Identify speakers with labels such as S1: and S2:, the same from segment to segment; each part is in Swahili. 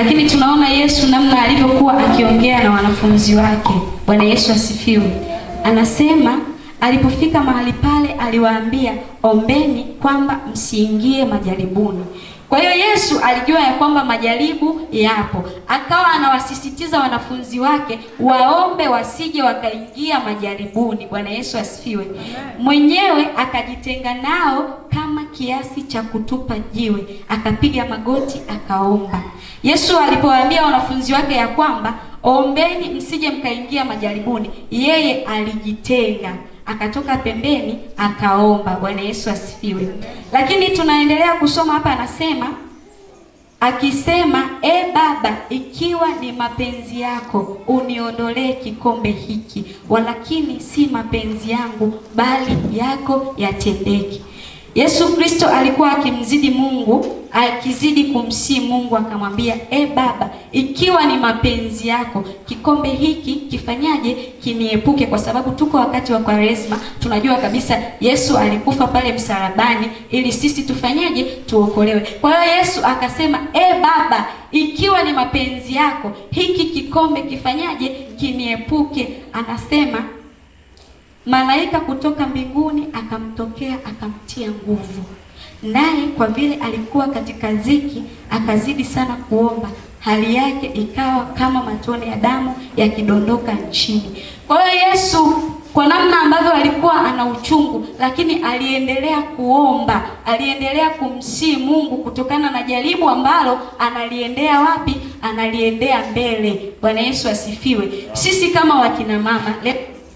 S1: Lakini tunaona Yesu namna alivyokuwa akiongea na wanafunzi wake. Bwana Yesu asifiwe. Anasema alipofika mahali pale aliwaambia, ombeni kwamba msiingie majaribuni. Kwa hiyo Yesu alijua ya kwamba majaribu yapo. Akawa anawasisitiza wanafunzi wake waombe wasije wakaingia majaribuni. Bwana Yesu asifiwe. Mwenyewe akajitenga nao kama kiasi cha kutupa jiwe. Akapiga magoti akaomba. Yesu alipowaambia wanafunzi wake ya kwamba ombeni msije mkaingia majaribuni, yeye alijitenga. Akatoka pembeni akaomba. Bwana Yesu asifiwe. Lakini tunaendelea kusoma hapa, anasema akisema, Baba, ikiwa ni mapenzi yako uniondolee kikombe hiki, walakini si mapenzi yangu bali yako yatendeke. Yesu Kristo alikuwa akimzidi Mungu, akizidi kumsihi Mungu, akamwambia, Baba, ikiwa ni mapenzi yako kikombe hiki kifanyaje? Kiniepuke. Kwa sababu tuko wakati wa Kwaresma, tunajua kabisa Yesu alikufa pale msalabani ili sisi tufanyaje? Tuokolewe. Kwa hiyo Yesu akasema, Baba, ikiwa ni mapenzi yako hiki kikombe kifanyaje? Kiniepuke. Anasema malaika kutoka mbinguni akamtokea akamtia nguvu. Naye kwa vile alikuwa katika dhiki akazidi sana kuomba, hali yake ikawa kama matone ya damu yakidondoka nchini. Kwa hiyo Yesu kwa namna ambavyo alikuwa ana uchungu, lakini aliendelea kuomba, aliendelea kumsihi Mungu kutokana na jaribu ambalo analiendea wapi? Analiendea mbele. Bwana Yesu asifiwe. Sisi kama wakina mama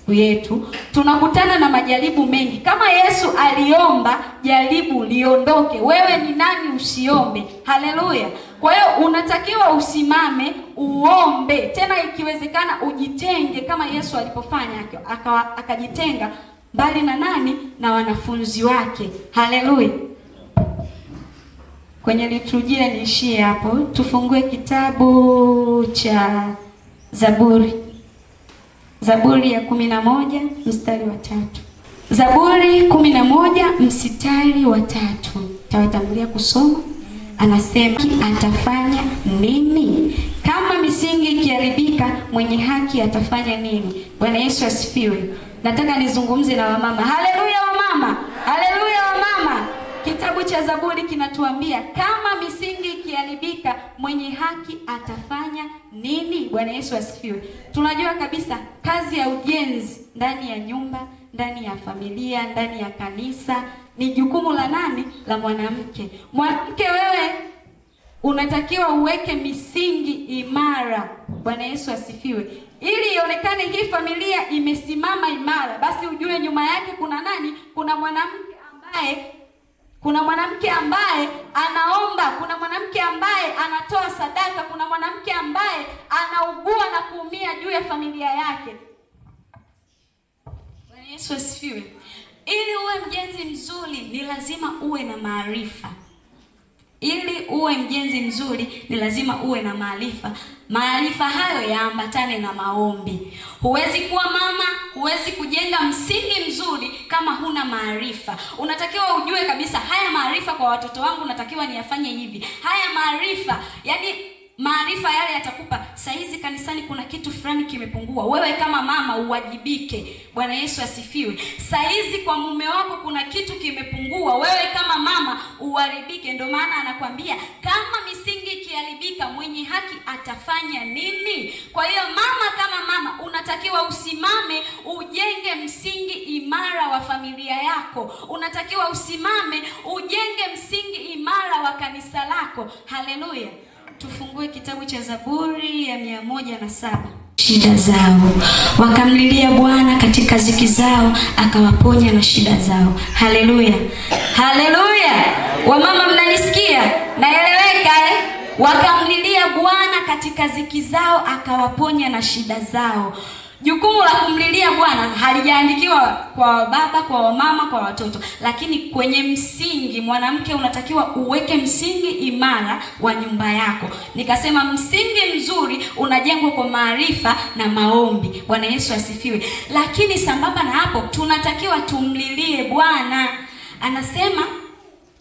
S1: yetu tunakutana na majaribu mengi. Kama Yesu aliomba jaribu liondoke, wewe ni nani usiombe? Haleluya. Kwa hiyo unatakiwa usimame uombe, tena ikiwezekana ujitenge kama Yesu alipofanya, akajitenga mbali na nani? Na wanafunzi wake. Haleluya. Kwenye liturujia niishie hapo. Tufungue kitabu cha Zaburi. Zaburi ya 11 mstari wa 3. Zaburi 11 mstari wa 3. Tawatangulia kusoma. Anasema, atafanya nini? Kama misingi ikiharibika, mwenye haki atafanya nini? Bwana Yesu asifiwe. Nataka nizungumze na wamama. Haleluya wamama. Haleluya wamama. Kitabu cha Zaburi kinatuambia kama misingi ikiharibika, mwenye haki atafanya nini? Bwana Yesu asifiwe. Tunajua kabisa kazi ya ujenzi ndani ya nyumba, ndani ya familia, ndani ya kanisa ni jukumu la nani? La mwanamke. Mwanamke, wewe unatakiwa uweke misingi imara. Bwana Yesu asifiwe. Ili ionekane hii familia imesimama imara, basi ujue nyuma yake kuna nani? Kuna mwanamke ambaye anaomba, kuna mwanamke ambaye anatoa sadaka, kuna mwanamke ambaye anaugua na kuumia juu ya familia yake. Bwana Yesu asifiwe. Ili uwe mjenzi mzuri ni lazima uwe na maarifa. Ili uwe mjenzi mzuri ni lazima uwe na maarifa. Maarifa hayo yaambatane na maombi. Huwezi kuwa mama, huwezi kujenga msingi mzuri kama huna maarifa. Unatakiwa ujue kabisa, haya maarifa kwa watoto wangu natakiwa niyafanye hivi. Haya maarifa, yani maarifa yale yatakupa saizi kanisani kuna kitu fulani kimepungua, wewe kama mama uwajibike. Bwana Yesu asifiwe. Saizi kwa mume wako kuna kitu kimepungua, wewe kama mama uharibike. Ndio maana anakuambia kama misingi ikiharibika, mwenye haki atafanya nini? Kwa hiyo mama kama mama unatakiwa usimame ujenge msingi imara wa familia yako. Unatakiwa usimame ujenge msingi imara wa kanisa lako. Haleluya. Tufungue kitabu cha Zaburi ya 107. Shida zao wakamlilia Bwana katika ziki zao, akawaponya na shida zao. Haleluya. Haleluya. Wamama mnanisikia? Naeleweka Wakamlilia Bwana katika ziki zao, akawaponya na shida zao. Jukumu la kumlilia Bwana halijaandikiwa kwa baba, kwa wamama, kwa watoto, lakini kwenye msingi. Mwanamke unatakiwa uweke msingi imara wa nyumba yako. Nikasema msingi mzuri unajengwa kwa maarifa na maombi. Bwana Yesu asifiwe. Lakini sambamba na hapo tunatakiwa tumlilie Bwana. Anasema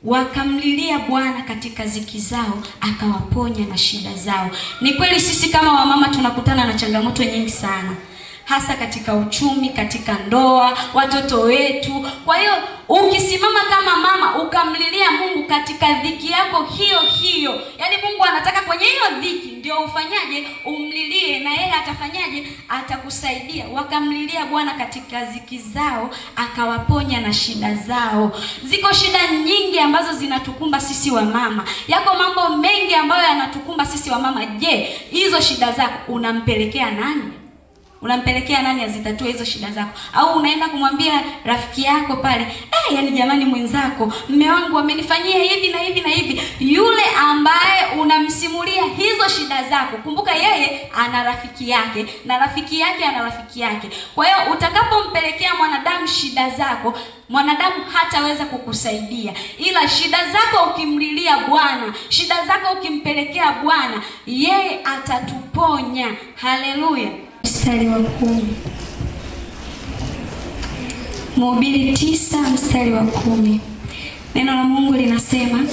S1: wakamlilia Bwana katika ziki zao, akawaponya na shida zao. Ni kweli sisi kama wamama tunakutana na changamoto nyingi sana, hasa katika uchumi, katika ndoa, watoto wetu. Kwa hiyo ukisimama kama mama ukamlilia Mungu katika dhiki yako hiyo hiyo, yani Mungu anataka kwenye hiyo dhiki ndio ufanyaje, umlilie, na yeye atafanyaje, atakusaidia. Wakamlilia Bwana katika ziki zao, akawaponya na shida zao. Ziko shida nyingi ambazo zinatukumba sisi wa mama. Yako mambo mengi ambayo yanatukumba sisi wa mama. Je, hizo shida zako unampelekea nani? Unampelekea nani azitatue hizo shida zako? Au unaenda kumwambia rafiki yako pale, yani jamani mwenzako, mume wangu amenifanyia hivi na hivi na hivi. Yule ambaye unamsimulia hizo shida zako, kumbuka yeye ana rafiki yake, na rafiki yake ana rafiki yake. Kwa hiyo utakapompelekea mwanadamu shida zako, mwanadamu hataweza kukusaidia. Ila shida zako ukimlilia Bwana, shida zako ukimpelekea Bwana, yeye atatuponya. Haleluya. Mstari wa 10. Mhubiri 9 mstari wa 10. Neno la Mungu linasema,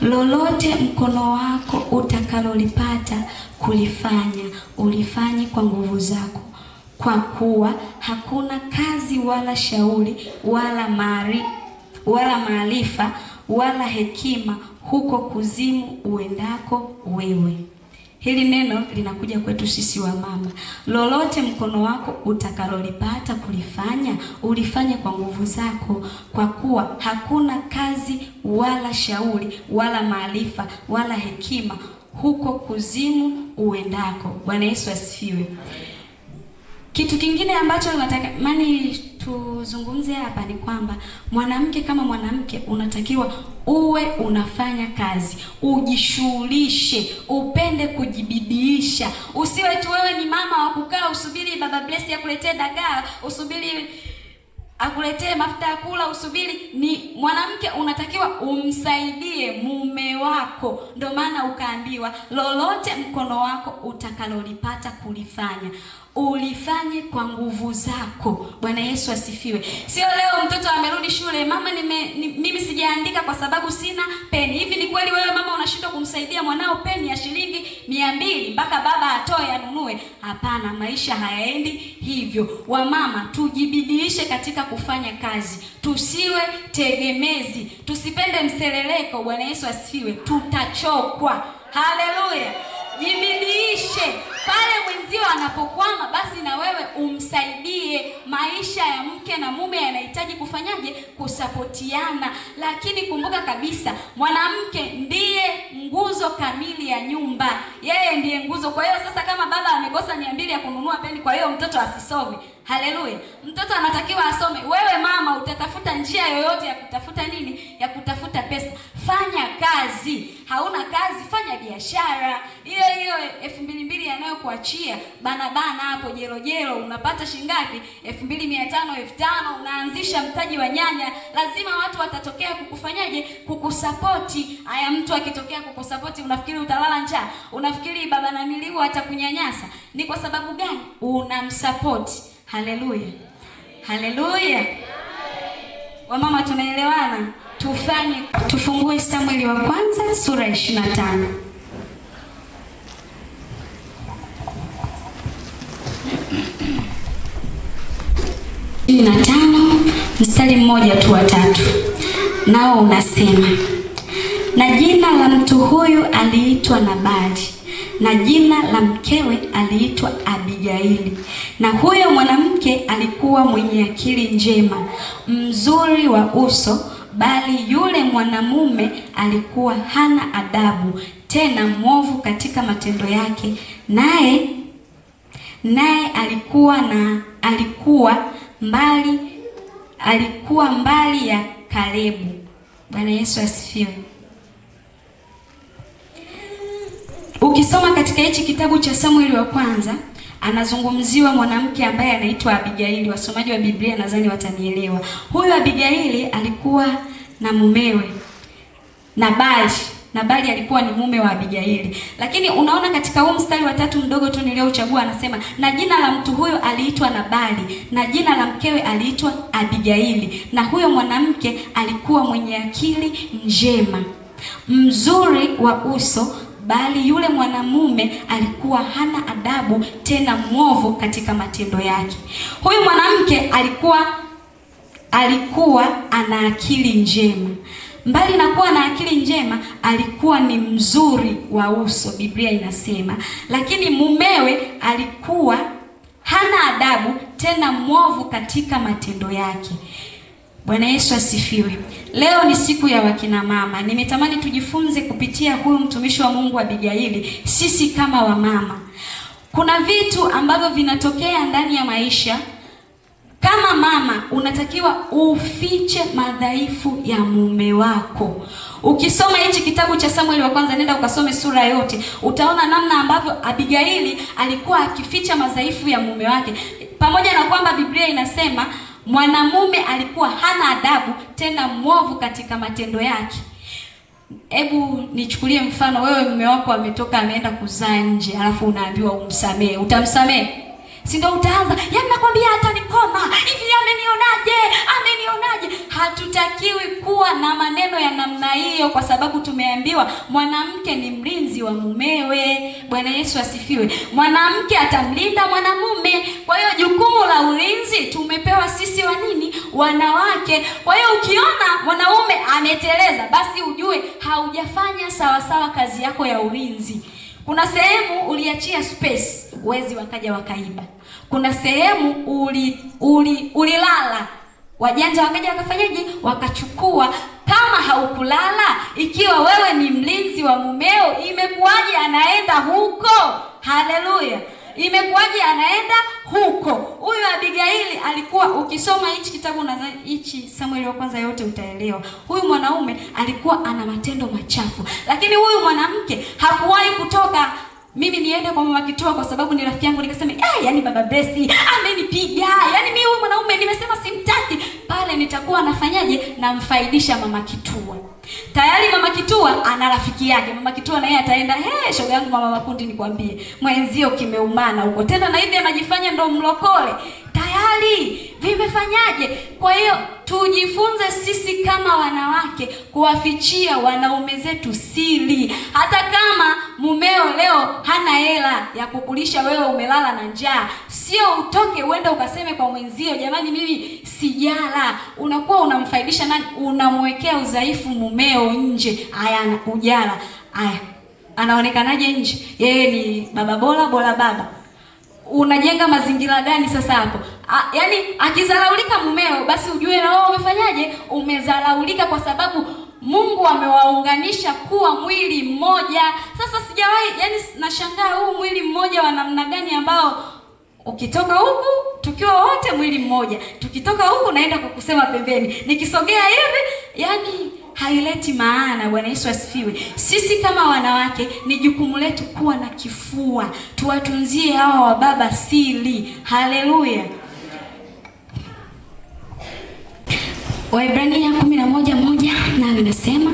S1: lolote mkono wako utakalolipata kulifanya, ulifanye kwa nguvu zako, kwa kuwa hakuna kazi wala shauri wala maarifa wala hekima huko kuzimu uendako wewe. Hili neno linakuja kwetu sisi wa mama. Lolote mkono wako utakalolipata kulifanya, ulifanye kwa nguvu zako, kwa kuwa hakuna kazi wala shauri wala maarifa wala hekima huko kuzimu uendako. Bwana Yesu asifiwe. Kitu kingine ambacho natamani tuzungumze hapa ni kwamba mwanamke kama mwanamke unatakiwa uwe unafanya kazi, ujishughulishe, upende kujibidiisha. Usiwe tu wewe ni mama wa kukaa usubiri baba Bless akuletee dagaa, usubiri akuletee mafuta ya kula, usubiri. Ni mwanamke unatakiwa umsaidie mume wako. Ndio maana ukaambiwa lolote mkono wako utakalolipata kulifanya, ulifanye kwa nguvu zako. Bwana Yesu asifiwe. Sio leo mtoto amerudi shule, mama mimi sijaandika kwa sababu sina peni. Hivi ni kweli wewe mama unashindwa kumsaidia mwanao peni ya shilingi 200 mpaka baba atoe anunue? Hapana, maisha hayaendi hivyo. Wamama tujibidiishe katika kufanya kazi, tusiwe tegemezi, tusipende mseleleko. Bwana Yesu asifiwe. Tutachokwa. Haleluya. Jibidiishe. Pale mwenzio anapokwama, basi na wewe umsaidie. Maisha ya mke na mume yanahitaji kufanyaje? Kusapotiana. Lakini kumbuka kabisa, mwanamke ndiye nguzo kamili ya nyumba. Yeye ndiye nguzo. Kwa hiyo sasa kama baba amekosa 200 ya kununua peni, kwa hiyo mtoto asisome. Haleluya. Mtoto anatakiwa asome. Wewe mama utatafuta njia yoyote ya kutafuta nini? Ya kutafuta pesa. Fanya kazi. Hauna kazi, fanya biashara. Hiyo 2,200 yanayokuachia bana hapo jelo unapata shingapi? 2,500, 5,000. Unaanzisha mtaji wa nyanya. Lazima watu watatokea kukufanyaje? Kukusapoti. Haya, mtu akitokea kukusapoti, unafikiri utalala njaa? Unafikiri baba na miliu atakunyanyasa? Ni kwa sababu gani? Unamsapoti. Haleluya. Haleluya. Wamama tunaelewana? Tufungue Samueli wa kwanza sura 25. Mstari mmoja tu wa 3. Nao unasema, na jina la mtu huyu aliitwa Nabali, na jina la mkewe aliitwa Abigaili. Na huyo mwanamke alikuwa mwenye akili njema, mzuri wa uso, bali yule mwanamume alikuwa hana adabu, tena mwovu katika matendo yake. Naye alikuwa mbali ya Kalebu. Bwana Yesu asifiwe. Ukisoma katika hichi kitabu cha Samueli wa kwanza, anazungumziwa mwanamke ambaye anaitwa Abigaili. Wasomaji wa Biblia nadhani watanielewa. Huyu Abigaili alikuwa na mumewe Nabali. Nabali alikuwa ni mume wa Abigaili. Lakini unaona katika huu mstari wa 3 mdogo tu niliouchagua, anasema na jina la mtu huyo aliitwa Nabali, na jina la mkewe aliitwa Abigaili, na huyo mwanamke alikuwa mwenye akili njema, mzuri wa uso, bali yule mwanamume alikuwa hana adabu, tena mwovu katika matendo yake. Huyu mwanamke alikuwa ana akili njema. Mbali na kuwa na akili njema, alikuwa ni mzuri wa uso, Biblia inasema. Lakini mumewe alikuwa hana adabu, tena mwovu katika matendo yake. Bwana Yesu asifiwe. Leo ni siku ya wakina mama. Nimetamani tujifunze kupitia huyu mtumishi wa Mungu Abigaili, sisi kama wamama. Kuna vitu ambavyo vinatokea ndani ya maisha. Kama mama unatakiwa ufiche madhaifu ya mume wako. Ukisoma hichi kitabu cha Samueli wa kwanza, nenda ukasome sura yote, utaona namna ambavyo Abigaili alikuwa akificha madhaifu ya mume wake. Pamoja na kwamba Biblia inasema mwanamume alikuwa hana adabu, tena mwovu katika matendo yake. Hebu nichukulie mfano, wewe mume wako ametoka ameenda kuzaa nje, alafu unaambiwa umsamee. Utamsamee? Si ndio utaanza, yaani nakwambia hata nikoma hivi, amenionaje? Hatutakiwi kuwa na maneno ya namna hiyo, kwa sababu tumeambiwa mwanamke ni mlinzi wa mumewe. Bwana Yesu asifiwe. Mwanamke atamlinda mwanamume. Kwa hiyo jukumu la ulinzi tumepewa sisi wanawake. Kwa hiyo ukiona mwanaume ameteleza, basi ujue haujafanya sawa sawa kazi yako ya ulinzi. Kuna sehemu uliachia space, wezi wakaja wakaiba. Kuna sehemu ulilala, wajanja wakaja wakafanyaje? Wakachukua. Kama haukulala, ikiwa wewe ni mlinzi wa mumeo, imekuwaje anaenda huko? Haleluya. Imekuwaje anaenda huko? Huyu Abigaili alikuwa, ukisoma hichi kitabu na hichi Samueli wa kwanza yote utaelewa. Huyu mwanaume alikuwa ana matendo machafu. Lakini huyu mwanamke hakuwahi kutoka, mimi niende kwa mama Kitua kwa sababu ni rafiki yangu, nikasema yani baba Besi amenipiga, yani mimi huyu mwanaume nimesema simtaki, pale nitakuwa nafanyaje? Namfaidisha mama Kitua. Tayari mama Kitua ana rafiki yake. Mama Kitua na yeye ataenda, shoga yangu mama Makundi, nikwambie mwenzio kimeumana huko tena, na hivi anajifanya ndo mlokole. Tayari vimefanyaje? Kwa hiyo tujifunze sisi kama wanawake kuwafichia wanaume zetu siri. Hata kama mumeo leo hana hela ya kukulisha, wewe umelala na njaa, sio utoke uende ukaseme kwa mwenzio, jamani mimi sijala. Unakuwa unamfaidisha nani? Unamwekea udhaifu mumeo nje. Haya, ujala. Haya, anaonekanaje nje? Yeye ni baba bora baba. Unajenga mazingira gani sasa hapo? Yaani akizalaulika mumeo, basi ujue na wewe umefanyaje? Umezalaulika, kwa sababu Mungu amewaunganisha kuwa mwili mmoja. Sasa sijawahi, yani nashangaa huu mwili mmoja wa namna gani ambao ukitoka huku tukiwa wote mwili mmoja, tukitoka huku naenda kukusema pembeni, nikisogea hivi, yani haileti maana. Bwana Yesu asifiwe. Sisi kama wanawake ni jukumu letu kuwa na kifua, tuwatunzie hawa wababa siri. Haleluya. Waebrania 11:1 nayo inasema,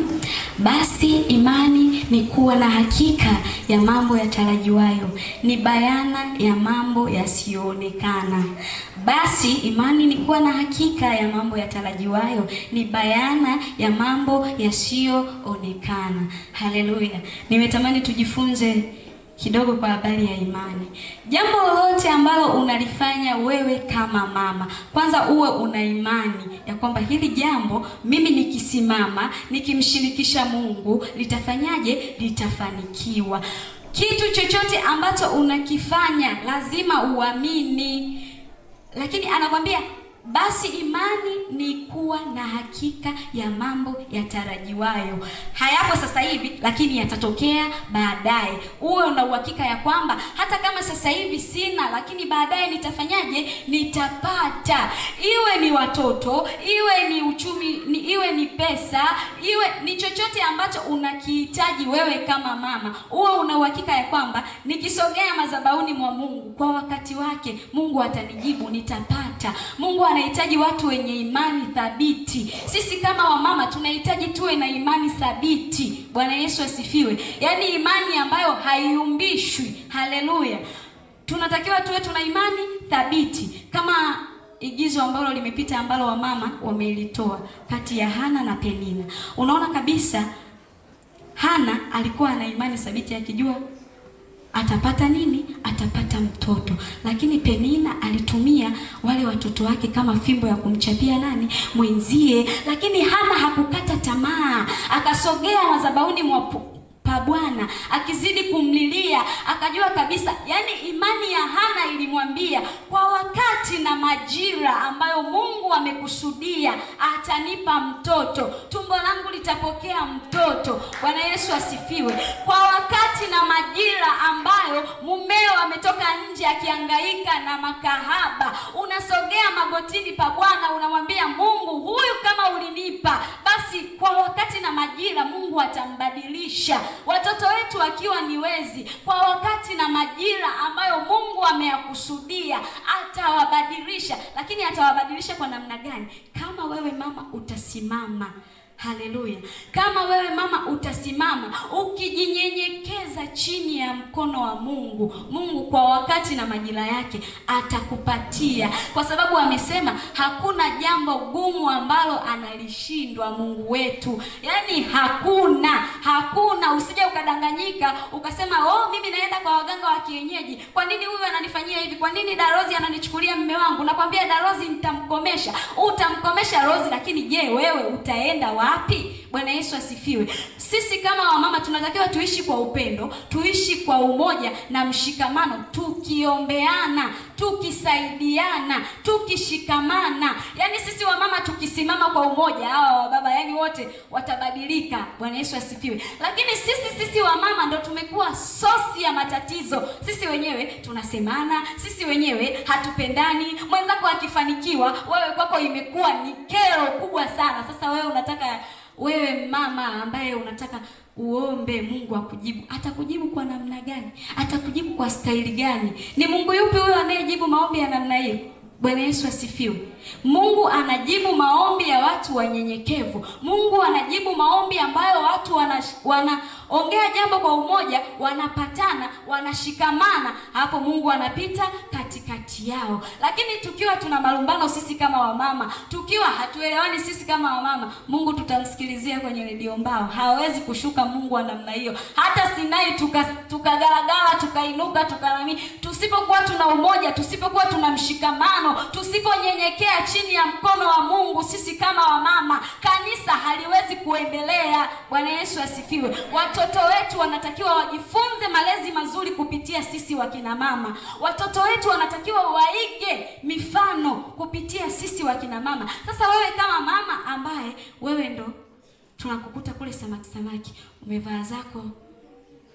S1: basi imani ni kuwa na hakika ya mambo yatarajiwayo, ni bayana ya mambo yasiyoonekana. Basi imani ni kuwa na hakika ya mambo yatarajiwayo, ni bayana ya mambo yasiyoonekana. Haleluya. Nimetamani tujifunze kidogo kwa habari ya imani. Jambo lolote ambalo unalifanya wewe kama mama, kwanza uwe una imani ya kwamba hili jambo mimi nikisimama, nikimshirikisha Mungu, litafanyaje? Litafanikiwa. Kitu chochote ambacho unakifanya lazima uamini. Lakini anakwambia basi imani ni kuwa na hakika ya mambo yatarajiwayo. Hayapo sasa hivi, lakini yatatokea baadaye. Uwe una uhakika ya kwamba hata kama sasa hivi sina, lakini baadaye nitafanyaje? Nitapata. Iwe ni watoto, iwe ni uchumi, iwe ni pesa, iwe ni chochote ambacho unakihitaji wewe kama mama. Uwe una uhakika ya kwamba nikisogea madhabahuni mwa Mungu kwa wakati wake, Mungu atanijibu, nitapata. Mungu anahitaji watu wenye imani thabiti. Sisi kama wamama tunahitaji tuwe na imani thabiti. Bwana Yesu asifiwe. Yaani imani ambayo haiumbishwi. Haleluya. Tunatakiwa tuwe tuna imani thabiti. Kama igizo ambalo limepita ambalo wamama wamelitoa kati ya Hana na Penina. Unaona kabisa Hana alikuwa na imani thabiti akijua atapata nini? Atapata mtoto. Lakini Penina alitumia wale watoto wake kama fimbo ya kumchapia nani? Mwenzie. Lakini Hana hakukata tamaa. Akasogea madhabahuni mwa Bwana akizidi kumlilia, akajua kabisa, yani imani ya Hana ilimwambia kwa wakati na majira ambayo Mungu amekusudia atanipa mtoto, tumbo langu litapokea mtoto. Bwana Yesu asifiwe. Kwa wakati na majira ambayo mumeo ametoka nje akihangaika na makahaba, unasogea magotini pa Bwana, unamwambia Mungu, huyu kama ulinipa, basi kwa wakati na majira Mungu atambadilisha. Watoto wetu wakiwa ni wezi, kwa wakati na majira ambayo Mungu ameyakusudia atawabadilisha. Lakini atawabadilisha kwa namna gani? Kama wewe mama utasimama. Haleluya. Kama wewe mama utasimama ukijinyenyekeza chini ya mkono wa Mungu, Mungu kwa wakati na majira yake atakupatia, kwa sababu amesema hakuna jambo gumu ambalo analishindwa Mungu wetu. Yaani hakuna. Usije ukadanganyika ukasema, "Oh, mimi naenda kwa waganga wa kienyeji. Kwa nini huyu ananifanyia hivi? Kwa nini Darozi ananichukulia mume wangu?" Nakwambia Darozi nitamkomesha. Utamkomesha Rozi, lakini je, wewe utaenda wapi? Bwana Yesu asifiwe. Sisi kama wamama tunatakiwa tuishi kwa upendo, tuishi kwa umoja na mshikamano, tukiombeana, tukisaidiana, tukishikamana. Yaani sisi wamama tukisimama kwa umoja, hawa baba yani wote watabadilika. Bwana Yesu asifiwe. Lakini sisi wamama ndo tumekuwa sosi ya matatizo. Sisi wenyewe tunasemana, sisi wenyewe hatupendani. Mwenzako akifanikiwa, wewe kwako imekuwa ni kero kubwa sana. Sasa wewe mama ambaye unataka uombe Mungu akujibu, atakujibu kwa namna gani? Atakujibu kwa staili gani? Ni Mungu yupi huyo anayejibu maombi ya namna hiyo? Bwana Yesu asifiwe. Mungu anajibu maombi ya watu wanyenyekevu. Mungu anajibu maombi ambayo watu wanaongea jambo kwa umoja, wanapatana, wanashikamana. Hapo Mungu anapita katikati yao. Lakini tukiwa tuna malumbano sisi kama wamama, tukiwa hatuelewani sisi kama wamama, Mungu tutamsikilizia kwenye redio mbao. Hawezi kushuka Mungu wa namna hiyo. Hata Sinai tukagaragara, tukainuka, tukanani. Tusipokuwa tuna umoja, tusipokuwa tuna mshikamano, tusiponyenyekea chini ya mkono wa Mungu, sisi kama wamama, kanisa haliwezi kuendelea. Bwana Yesu asifiwe. Watoto wetu wanatakiwa wajifunze malezi mazuri kupitia sisi wakina mama. Watoto wetu wanatakiwa waige mifano kupitia sisi wakina mama. Sasa wewe kama mama ambaye wewe ndo tunakukuta kule samaki,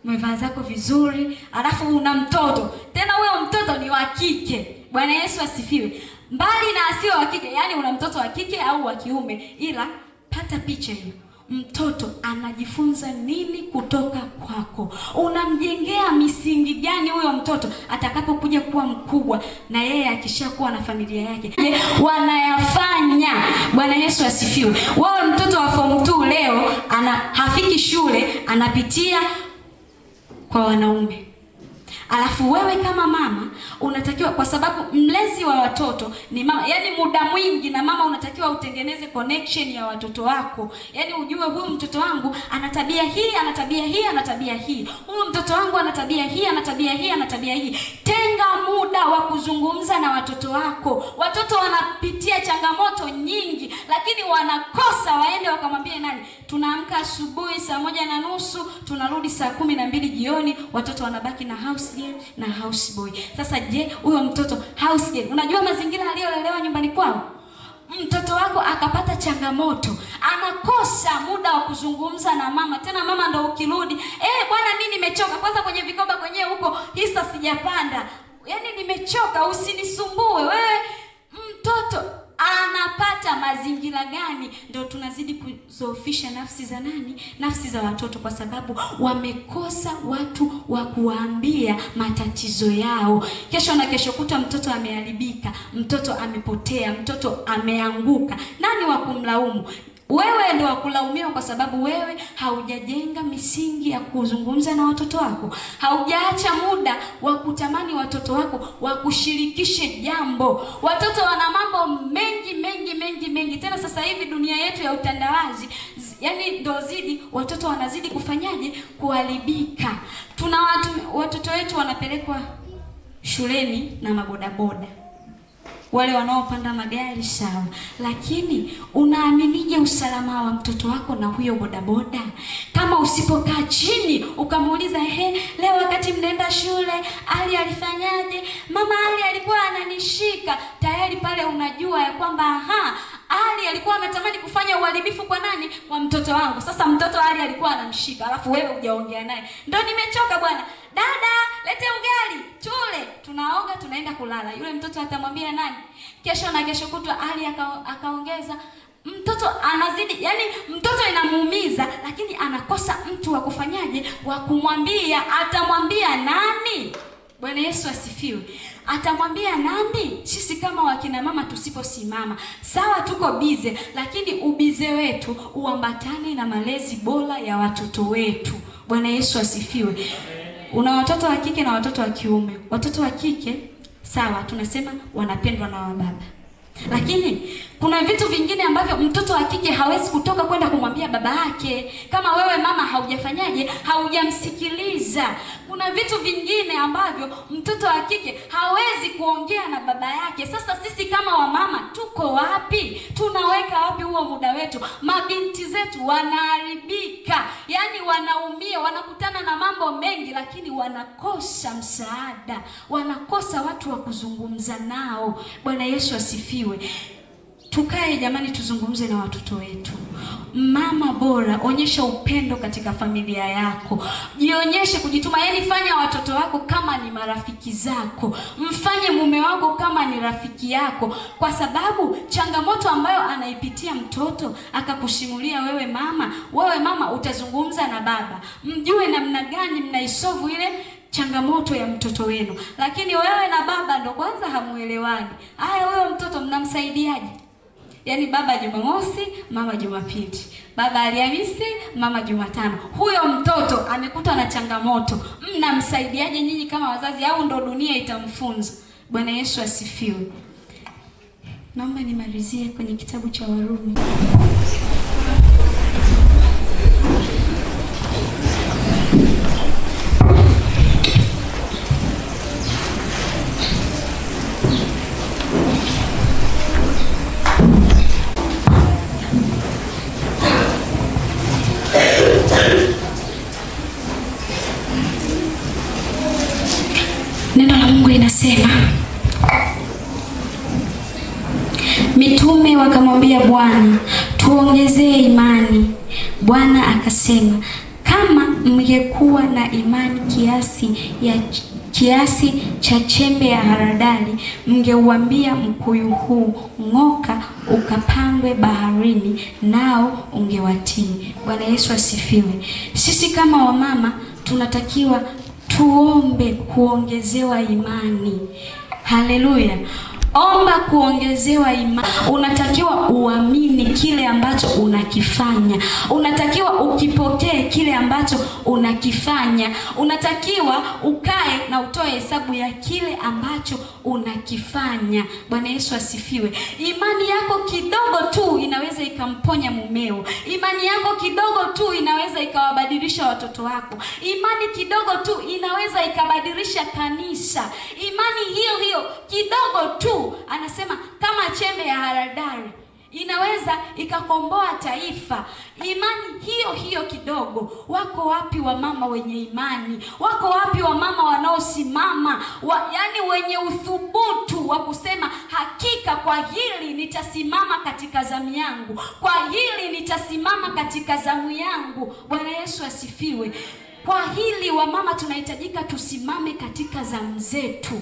S1: umevaa zako vizuri, alafu una mtoto. Tena huyo mtoto ni wa kike. Bwana Yesu asifiwe. Mbali na asio wa kike, yani una mtoto wa kike au wa kiume, ila pata picha hiyo. Mtoto anajifunza nini kutoka kwako? Unamjengea misingi gani huyo mtoto atakapokuja kuwa mkubwa na yeye akishakuwa na familia yake? Wanayafanya. Bwana Yesu asifiwe. Wewe mtoto wa form 2 leo hafiki shule, anapitia kwa wanaume. Alafu wewe kama mama unatakiwa, kwa sababu mlezi wa watoto ni mama, yani muda mwingi na mama unatakiwa utengeneze connection ya watoto wako. Yani ujue huyu mtoto wangu ana tabia hii, ana tabia hii, ana tabia hii. Huyu mtoto wangu ana tabia hii, ana tabia hii, ana tabia hii. Tenga muda wa kuzungumza na watoto wako. Watoto wanapitia changamoto nyingi, lakini wanakosa waende wakamwambie nani? Tunaamka asubuhi saa 1:30, tunarudi saa 12 jioni, watoto wanabaki na house girl na house boy. Sasa je, huyo mtoto house girl, unajua mazingira aliyolelewa nyumbani kwao? Mtoto wako akapata changamoto, anakosa muda wa kuzungumza na mama. Tena mama ndo ukirudi, bwana mimi nimechoka, kwanza kwenye vikoba kwenyewe huko hisa sijapanda, yani nimechoka, usinisumbue wewe. Mtoto anapata mazingira gani, ndio tunazidi kuzofisha nafsi za nani? Nafsi za watoto, kwa sababu wamekosa watu wa kuambia matatizo yao. Kesho na kesho kuta mtoto ameharibika, mtoto amepotea, mtoto ameanguka. Nani wa kumlaumu? Wewe ndio wakulaumiwa, kwa sababu wewe haujajenga misingi ya kuzungumza na watoto wako. Haujaacha muda wa kutamani watoto wako wakushirikishe jambo. Watoto wana mambo mengi mengi mengi mengi. Tena sasa hivi dunia yetu ya utandawazi, yani ndio zidi watoto wanazidi kufanyaje? Kuharibika. Tuna watoto wetu wanapelekwa shuleni na mabodaboda. Wale wanaopanda magari sawa, lakini unaaminije usalama wa mtoto wako na huyo bodaboda? Kama usipokaa chini ukamuuliza, leo wakati mnaenda shule Ali alifanyaje? Mama Ali alikuwa ananishika. Tayari pale unajua ya kwamba Ali alikuwa anatamani kufanya uharibifu kwa nani? Kwa mtoto wangu. Sasa mtoto Ali alikuwa anamshika, alafu wewe hujaongea naye. Ndio nimechoka bwana. Dada, lete ugali, tule. Tunaoga, tunaenda kulala. Yule mtoto atamwambia nani? Kesho na kesho kutwa Ali akaongeza. Mtoto anazidi, yani mtoto inamuumiza, lakini anakosa mtu wa kufanyaje? Wa kumwambia. Atamwambia nani? Bwana Yesu asifiwe. Atamwambia nani? Sisi kama wakina mama tusiposimama, sawa tuko bize, lakini ubize wetu uambatane na malezi bora ya watoto wetu. Bwana Yesu asifiwe. Una watoto wa kike na watoto wa kiume. Watoto wa kike sawa, tunasema wanapendwa na wababa. Lakini kuna vitu vingine ambavyo mtoto wa kike hawezi kutoka kwenda kumwambia baba yake, kama wewe mama haujafanyaje? Haujamsikiliza. Kuna vitu vingine ambavyo mtoto wa kike hawezi kuongea na baba yake. Sasa sisi kama wamama tuko wapi? Tunaweka wapi huo muda wetu? Mabinti zetu wanaharibika, yani wanaumia, wanakutana na mambo mengi, lakini wanakosa msaada, wanakosa watu wa kuzungumza nao. Bwana Yesu asifiwe. Tukae jamani, tuzungumze na watoto wetu. Mama bora, onyesha upendo katika familia yako. Jionyeshe kujituma, yani fanya watoto wako kama ni marafiki zako. Mfanye mume wako kama ni rafiki yako, kwa sababu changamoto ambayo anaipitia mtoto akakusimulia wewe mama utazungumza na baba. Mjue namna gani mnaisolve ile changamoto ya mtoto wenu. Lakini wewe na baba ndo kwanza hamuelewani. Huyo mtoto mnamsaidiaje? Yani baba Jumamosi, mama Jumapili. Baba Alhamisi, mama Jumatano. Huyo mtoto amekutwa na changamoto. Mnamsaidiaje nyinyi kama wazazi, au ndo dunia itamfunza? Bwana Yesu asifiwe. Naomba nimalizie kwenye kitabu cha Warumi. Neno la Mungu linasema, mitume wakamwambia Bwana, tuongezee imani. Bwana akasema, kama mngekuwa na imani kiasi cha chembe ya haradali, mngeuambia mkuyu huu, ng'oka ukapandwe baharini, nao ungewatii. Bwana Yesu asifiwe. Sisi kama wamama tunatakiwa tuombe kuongezewa imani. Haleluya. Omba kuongezewa imani. Unatakiwa uamini kile ambacho unakifanya. Unatakiwa ukipokee kile ambacho unakifanya. Unatakiwa ukae na utoe hesabu ya kile ambacho unakifanya. Bwana Yesu asifiwe. Imani yako kidogo tu inaweza ikamponya mumeo. Imani yako kidogo tu inaweza ikawabadilisha watoto wako. Imani kidogo tu inaweza ikabadilisha kanisa. Imani hiyo kidogo tu, anasema kama chembe ya haradali, inaweza ikakomboa taifa. Imani hiyo kidogo. Wako wapi wamama wenye imani? Wako wapi wamama wanaosimama, yani wenye uthubutu wa kusema, hakika kwa hili nitasimama katika zamu yangu, kwa hili nitasimama katika zamu yangu. Bwana Yesu asifiwe. Kwa hili wamama tunahitajika tusimame katika zamu zetu.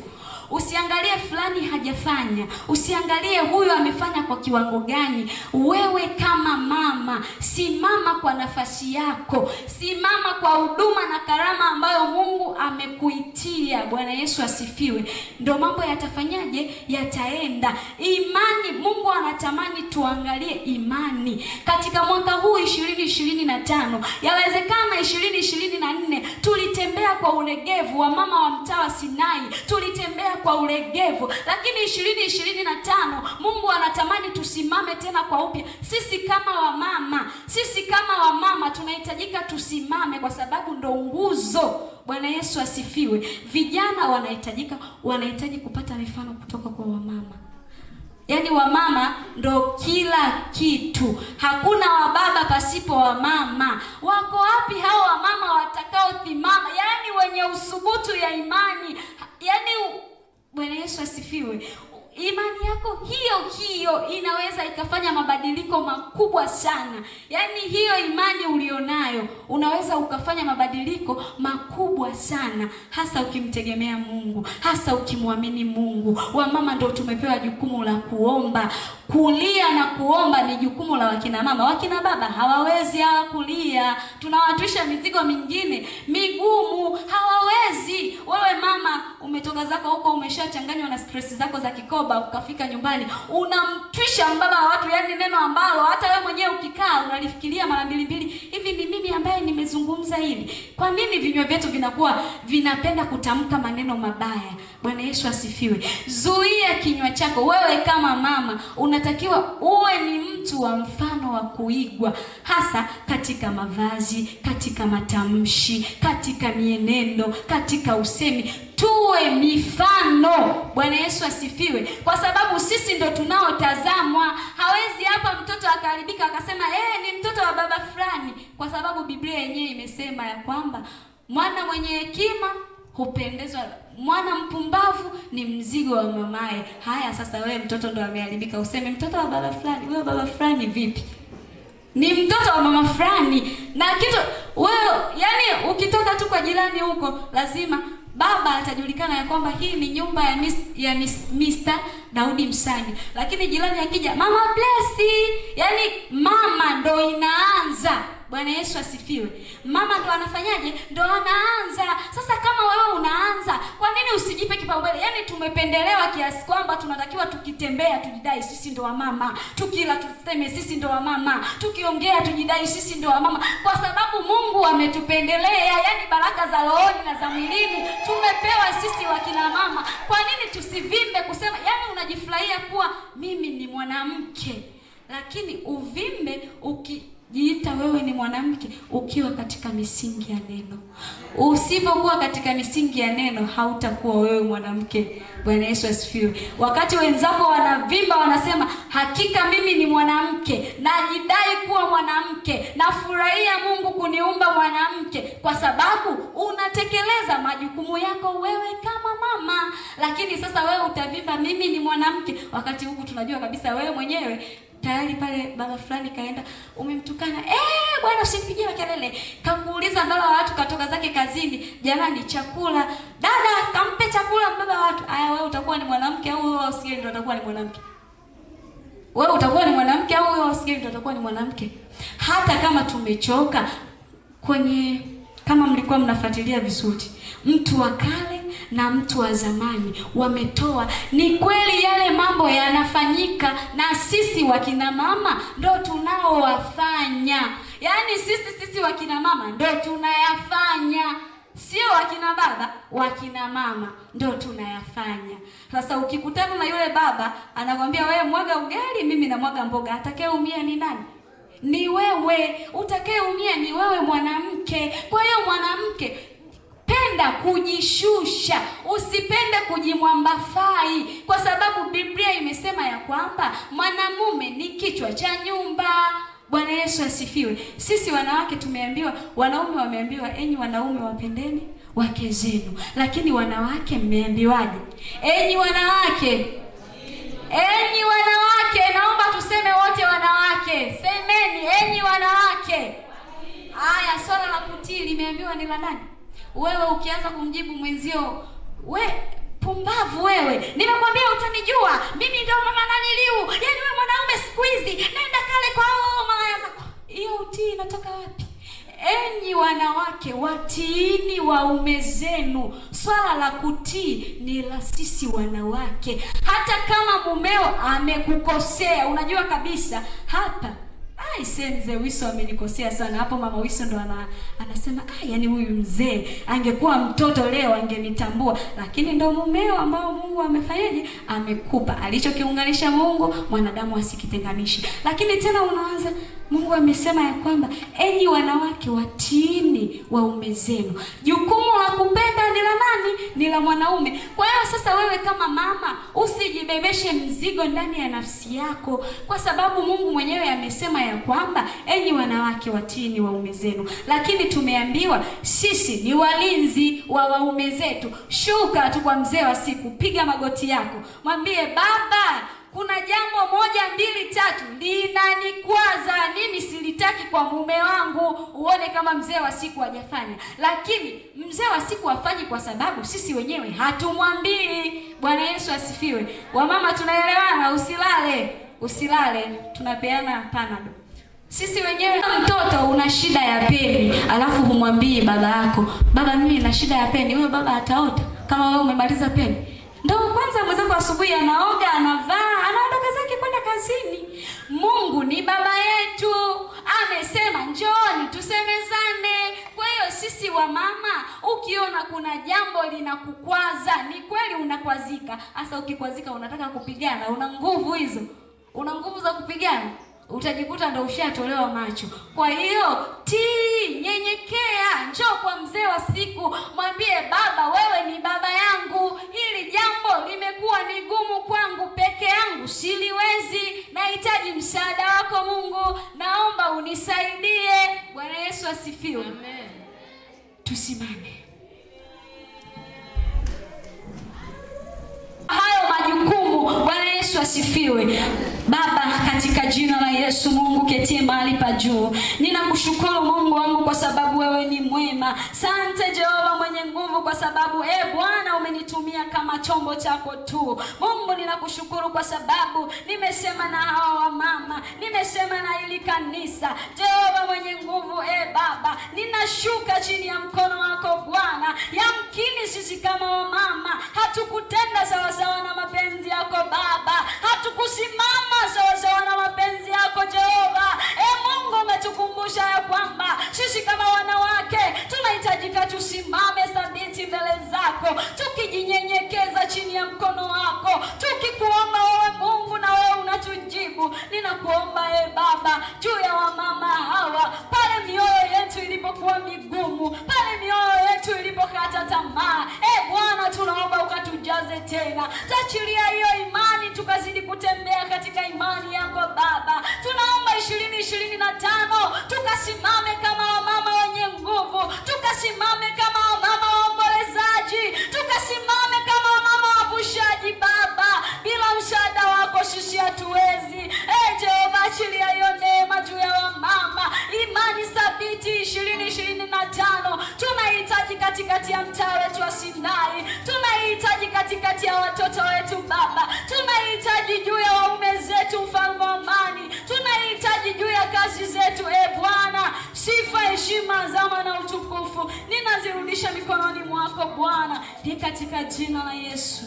S1: Usiangalie fulani hajafanya, usiangalie huyu amefanya kwa kiwango gani. Wewe kama mama, simama kwa nafasi yako, simama kwa huduma na karama ambayo Mungu amekuitia. Bwana Yesu asifiwe. Ndio mambo yatafanyaje? Yataenda. Imani, Mungu anatamani tuangalie imani. Katika mwaka huu 2025, yawezekana 2024 tulitembea kwa ulegevu. Wa mama wa mtaa wa Sinai tulitembea kwa ulegevu, lakini 2025 Mungu anatamani tusimame tena kwa upya. Sisi kama wamama tunahitajika tusimame, kwa sababu ndo nguzo. Bwana Yesu asifiwe. Vijana wanahitaji kupata mifano kutoka kwa wamama. Yaani wamama ndo kila kitu. Hakuna wababa pasipo wamama. Wako wapi hao wamama watakaosimama, yaani wenye usubutu ya imani? Yaani Bwana Yesu asifiwe. Imani yako hiyo inaweza ikafanya mabadiliko makubwa sana. Yaani hiyo imani ulionayo unaweza ukafanya mabadiliko makubwa sana, hasa ukimtegemea Mungu, hasa ukimwamini Mungu. Wamama ndio tumepewa jukumu la kuomba. Kulia na kuomba ni jukumu la wakina mama. Wakina baba hawawezi kulia. Tunawatwisha mizigo mingine migumu, hawawezi. Wewe mama umetoka zako huko, umeshachanganywa na stress zako za kikoba, ukafika nyumbani unamtwisha mbaba wa watu, yani neno ambalo hata wewe mwenyewe ukikaa unalifikiria mara mbili, hivi ni mimi ambaye nimezungumza hili? Kwa nini vinywa vyetu vinapenda kutamka maneno mabaya? Bwana Yesu asifiwe. Zuia kinywa chako. Wewe kama mama unatakiwa uwe ni mtu wa mfano wa kuigwa, hasa katika mavazi, katika matamshi, katika mienendo, katika usemi. Tuwe mifano. Bwana Yesu asifiwe. Kwa sababu sisi ndo tunaotazamwa. Hawezi hapa mtoto akaharibika akasema ni mtoto wa baba fulani, kwa sababu Biblia yenyewe imesema ya kwamba mwana mwenye hekima hupendezwa, mwana mpumbavu ni mzigo wa mamaye. Haya sasa, wewe mtoto ndo ameharibika useme mtoto wa baba fulani. Wewe baba fulani vipi? Ni mtoto wa mama fulani. Na kitu wewe, yani ukitoka tu kwa jirani huko, lazima baba atajulikana ya kwamba hii ni nyumba ya Mr. Daudi Msani. Lakini jirani akija, mama blessi, yani mama ndo inaanza. Bwana Yesu asifiwe. Mama ndo anafanyaje? Ndo anaanza. Sasa kama wewe unaanza, kwa nini usijipe kipaumbele? Yaani tumependelewa kiasi kwamba tunatakiwa tukitembea tujidai sisi ndo wamama, tukila tuseme sisi ndo wamama, tukiongea tujidai sisi ndo wamama, kwa sababu Mungu ametupendelea. Yaani baraka za rohoni na za mwilini tumepewa sisi wakina mama. Kwa nini tusivimbe kusema, yaani unajifurahia kuwa mimi ni mwanamke, lakini uvimbe ukijiita wewe ni mwanamke ukiwa katika misingi ya neno. Usipokuwa katika misingi ya neno, hautakuwa wewe mwanamke. Bwana Yesu asifiwe. Wakati wenzako wanavimba wanasema hakika mimi ni mwanamke, najidai kuwa mwanamke, nafurahia Mungu kuniumba mwanamke, kwa sababu unatekeleza majukumu yako wewe kama mama. Lakini sasa wewe utavimba mimi ni mwanamke, wakati huku tunajua kabisa wewe mwenyewe tayari pale baba fulani kaenda umemtukana. Bwana usimpigie kelele. Kakuuliza mbele wa watu, katoka zake kazini, jamani chakula, dada kampe chakula mbele wa watu. Aya, wewe utakuwa ni mwanamke au wewe usikie ndio utakuwa ni mwanamke? Wewe utakuwa ni mwanamke au wewe usikie ndio utakuwa ni mwanamke? Hata kama tumechoka kama mlikuwa mnafuatilia vizuri, mtu wa kale na mtu wa zamani wametoa. Ni kweli yale mambo yanafanyika, na sisi wakina mama ndo tunaowafanya. Yaani sisi wakina mama ndo tunayafanya, sio wakina baba. Wakina mama ndo tunayafanya. Sasa ukikutana na yule baba anakwambia wewe mwaga ugali, mimi na mwaga mboga, atakayeumia ni nani? Ni wewe. Utakayeumia ni wewe mwanamke. Kwa hiyo mwanamke, penda kujishusha, usipende kujimwambafai, kwa sababu Biblia imesema ya kwamba mwanamume ni kichwa cha nyumba. Bwana Yesu asifiwe. Sisi wanawake tumeambiwa, wanaume wameambiwa, enyi wanaume wapendeni wake zenu. Lakini wanawake mmeambiwaje? Enyi wanawake, naomba tuseme wote wanawake. Semeni enyi wanawake. Haya, swala la kutii limeambiwa ni la nani? Wewe ukianza kumjibu mwenzio, pumbavu wewe, nimekwambia utanijua mimi ndio mama naniliu, yaani wewe mwanaume siku hizi nenda kale kwa malaya zako. Hiyo utii inatoka wapi? Enyi wanawake, watiini waume zenu. Swala la kutii ni la sisi wanawake. Hata kama mumeo amekukosea, unajua kabisa hapa mzee Wiso amenikosea sana. Hapo mama Wiso ndo anasema yani huyu mzee angekuwa mtoto leo angenitambua. Lakini ndo mumeo ambao Mungu amefanyaje? Amekupa. Alichokiunganisha Mungu mwanadamu asikitenganishi. Lakini tena unaanza, Mungu amesema ya kwamba enyi wanawake watiini waume zenu. Jukumu la kupenda ni la nani? Ni la mwanaume. Kwa hiyo sasa wewe kama mama usijibebeshe mzigo ndani ya nafsi yako, kwa sababu Mungu mwenyewe amesema ya kwamba enyi wanawake watiini waume zenu. Lakini tumeambiwa sisi ni walinzi wa waume zetu. Shuka tu kwa mzee wa siku, piga magoti yako, mwambie baba, kuna jambo 1, 2, 3 linanikwaza, nini silitaki kwa mume wangu. Uone kama mzee wa siku hajafanya. Lakini mzee wa siku hafanyi kwa sababu sisi wenyewe hatumwambii. Bwana Yesu asifiwe. Wamama tunaelewana, usilale tunapeana panado. Sisi wenyewe, mtoto una shida ya peni, alafu humwambii baba yako, baba mimi nina shida ya peni. Huyo baba ataota kama wewe umemaliza peni. Ndio kwanza mwenzako asubuhi anaoga, anavaa, anaondoka zake kwenda kazini. Mungu ni baba yetu. Amesema njooni tusemezane. Kwa hiyo sisi wa mama, ukiona kuna jambo linakukwaza, ni kweli unakwazika. Hasa ukikwazika unataka kupigana, una nguvu hizo. Una nguvu za kupigana, utajikuta ndo ushatolewa macho. Kwa hiyo nyenyekea, njoo kwa mzee wa siku, mwambie baba, wewe ni baba yangu. Hili jambo limekuwa ni gumu kwangu, peke yangu siliwezi, nahitaji msaada wako Mungu, naomba unisaidie. Bwana Yesu asifiwe. Amen. Tusimame. Hayo majukumu. Bwana Yesu asifiwe. Baba, katika jina la Yesu, Mungu ketie mahali pa juu, ninakushukuru Mungu wangu kwa sababu wewe ni mwema. Asante Jehova mwenye nguvu, kwa sababu Bwana umenitumia kama chombo chako tu. Mungu ninakushukuru kwa sababu nimesema na hawa wamama, nimesema na hili kanisa. Jehova mwenye nguvu, Baba, ninashuka chini ya mkono wako Bwana. Yamkini sisi kama wamama hatukutenda sawasawa na mapenzi yako Baba, hatukusimama sawasawa na mapenzi yako Jehova. Mungu umetukumbusha ya kwamba sisi kama wanawake tunahitajika tusimame thabiti mbele zako, tukijinyenyekeza chini ya mkono wako, tukikuomba wewe Mungu na wewe unatujibu. Ninakuomba Baba juu ya wamama hawa, pale mioyo yetu ilipokuwa migumu, pale mioyo yetu ilipokata tamaa, Bwana tunaomba ukatujaze tena. Tachilia hiyo imani, tukazidi kutembea katika imani yako Baba. Tunaomba 2025 tukasimame kama wamama wenye nguvu, tukasimame kama wamama waombolezaji, tukasimame kama wamama wavushaji Baba. Bila msaada wako sisi hatuwezi. Jehova, achilia hiyo neema juu ya wamama, imani thabiti 2025 tunahitaji katikati ya mtaa wetu wa Sinai, tunahitaji katikati ya watoto wetu Baba, tunahitaji juu ya waume zetu, mfalme wa amani, tunahitaji juu ya kazi zetu. Bwana, sifa, heshima, zama na utukufu ninazirudisha mikononi mwako Bwana, ni katika jina la Yesu.